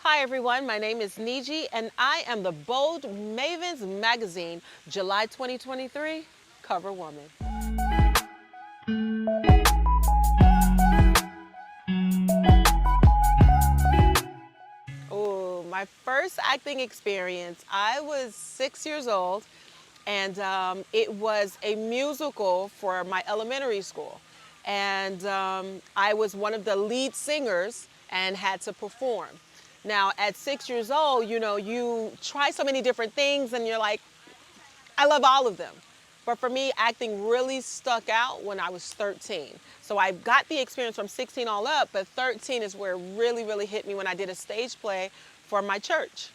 Hi everyone, my name is Njie and I am the Bold Maven Magazine July 2023 cover woman. Oh, my first acting experience, I was 6 years old and it was a musical for my elementary school. And I was one of the lead singers and had to perform. Now, at 6 years old, you try so many different things and you're like, I love all of them. But for me, acting really stuck out when I was 13. So I got the experience from 16 all up, but 13 is where it really hit me when I did a stage play for my church.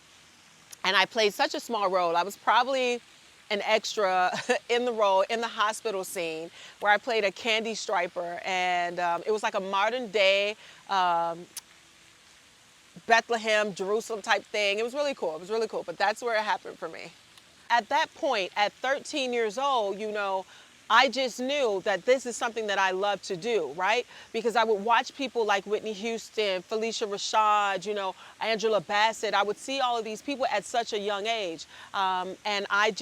And I played such a small role. I was probably an extra in the role in the hospital scene where I played a candy striper. And it was like a modern day Bethlehem, Jerusalem type thing. It was really cool. It was really cool. But that's where it happened for me. At that point, at 13 years old, I just knew that this is something that I love to do, right? Because I would watch people like Whitney Houston, Felicia Rashad, Angela Bassett. I would see all of these people at such a young age. And I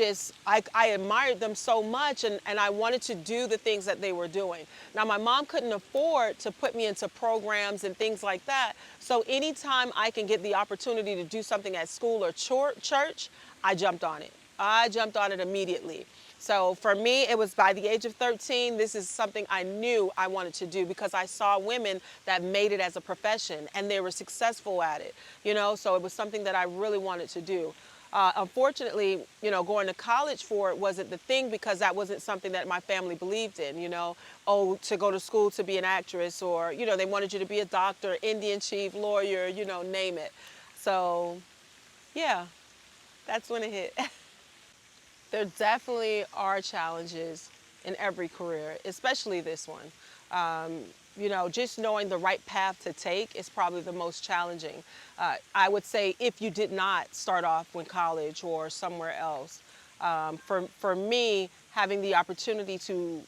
admired them so much and I wanted to do the things that they were doing. Now, my mom couldn't afford to put me into programs and things like that. So anytime I can get the opportunity to do something at school or church, I jumped on it. I jumped on it immediately. So for me, it was by the age of 13, this is something I knew I wanted to do because I saw women that made it as a profession and they were successful at it, so it was something that I really wanted to do. Unfortunately, going to college for it wasn't the thing because that wasn't something that my family believed in, to go to school to be an actress or, they wanted you to be a doctor, Indian chief, lawyer, name it. So, yeah, that's when it hit. There definitely are challenges in every career, especially this one. Just knowing the right path to take is probably the most challenging. I would say if you did not start off in college or somewhere else. For me, having the opportunity to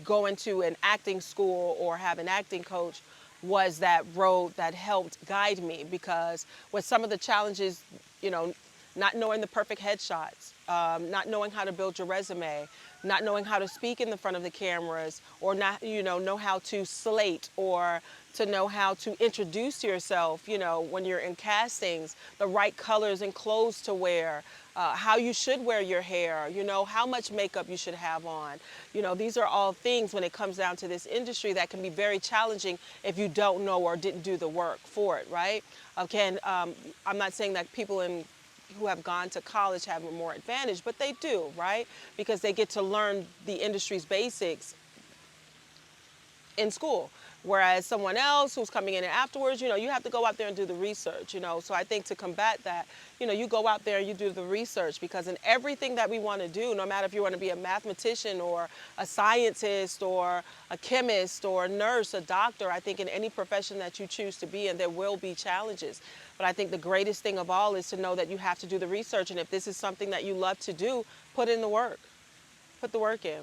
go into an acting school or have an acting coach was that road that helped guide me because with some of the challenges, you know, not knowing the perfect headshots, not knowing how to build your resume, not knowing how to speak in the front of the cameras, or not, know how to slate or to know how to introduce yourself, when you're in castings, the right colors and clothes to wear, how you should wear your hair, how much makeup you should have on. These are all things when it comes down to this industry that can be very challenging if you don't know or didn't do the work for it, right? Again, I'm not saying that people who have gone to college have a more advantage, but they do, right? Because they get to learn the industry's basics in school. Whereas someone else who's coming in afterwards, you have to go out there and do the research, So I think to combat that, you go out there and you do the research because in everything that we want to do, no matter if you want to be a mathematician or a scientist or a chemist or a nurse, a doctor, I think in any profession that you choose to be in, there will be challenges. But I think the greatest thing of all is to know that you have to do the research. And if this is something that you love to do, put in the work. Put the work in.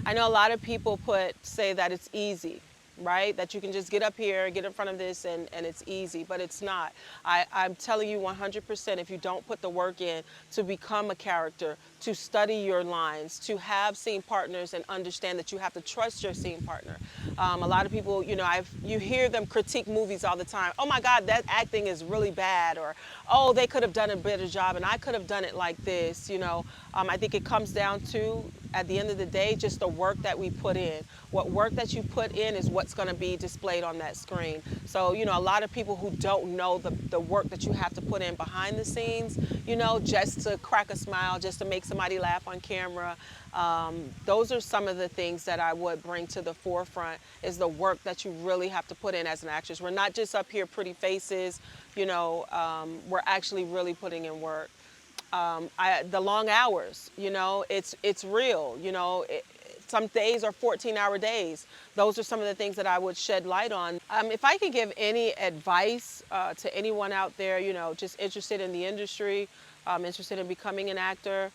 I know a lot of people say that it's easy, right? That you can just get up here, get in front of this, and it's easy, but it's not. I'm telling you 100%, if you don't put the work in to become a character, to study your lines, to have scene partners and understand that you have to trust your scene partner. A lot of people, you hear them critique movies all the time. Oh my God, that acting is really bad, or oh, they could have done a better job, and I could have done it like this. I think it comes down to, at the end of the day, just the work that we put in. What work that you put in is what's going to be displayed on that screen. So, a lot of people who don't know the work that you have to put in behind the scenes, just to crack a smile, just to make somebody laugh on camera. Those are some of the things that I would bring to the forefront is the work that you really have to put in as an actress. We're not just up here pretty faces, we're actually really putting in work. The long hours, it's real, some days are 14-hour days. Those are some of the things that I would shed light on. If I could give any advice to anyone out there, just interested in the industry, interested in becoming an actor,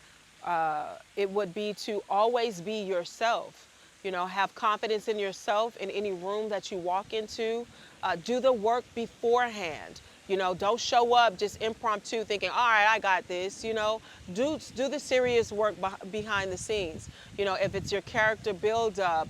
it would be to always be yourself. Have confidence in yourself in any room that you walk into. Do the work beforehand. You know, don't show up just impromptu thinking, all right, I got this. You know, do the serious work behind the scenes. You know, if it's your character build up,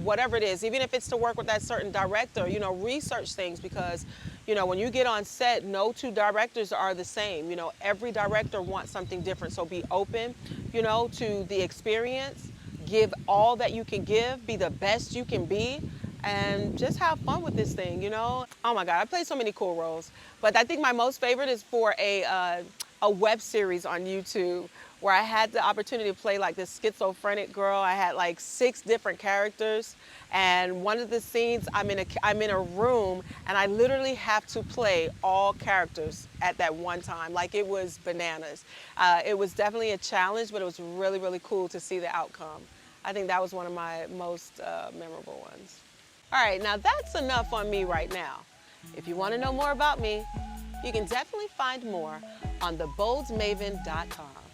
whatever it is, even if it's to work with that certain director, you know, research things because, you know, when you get on set, no two directors are the same. You know, every director wants something different. So be open, you know, to the experience. Give all that you can give, be the best you can be, and just have fun with this thing, you know? Oh my God, I played so many cool roles. But I think my most favorite is for a web series on YouTube where I had the opportunity to play like this schizophrenic girl. I had like 6 different characters. And one of the scenes, I'm in a room and I literally have to play all characters at that one time. Like it was bananas. It was definitely a challenge, but it was really, really cool to see the outcome. I think that was one of my most memorable ones. All right, now that's enough on me right now. If you want to know more about me, you can definitely find more on theboldmaven.com.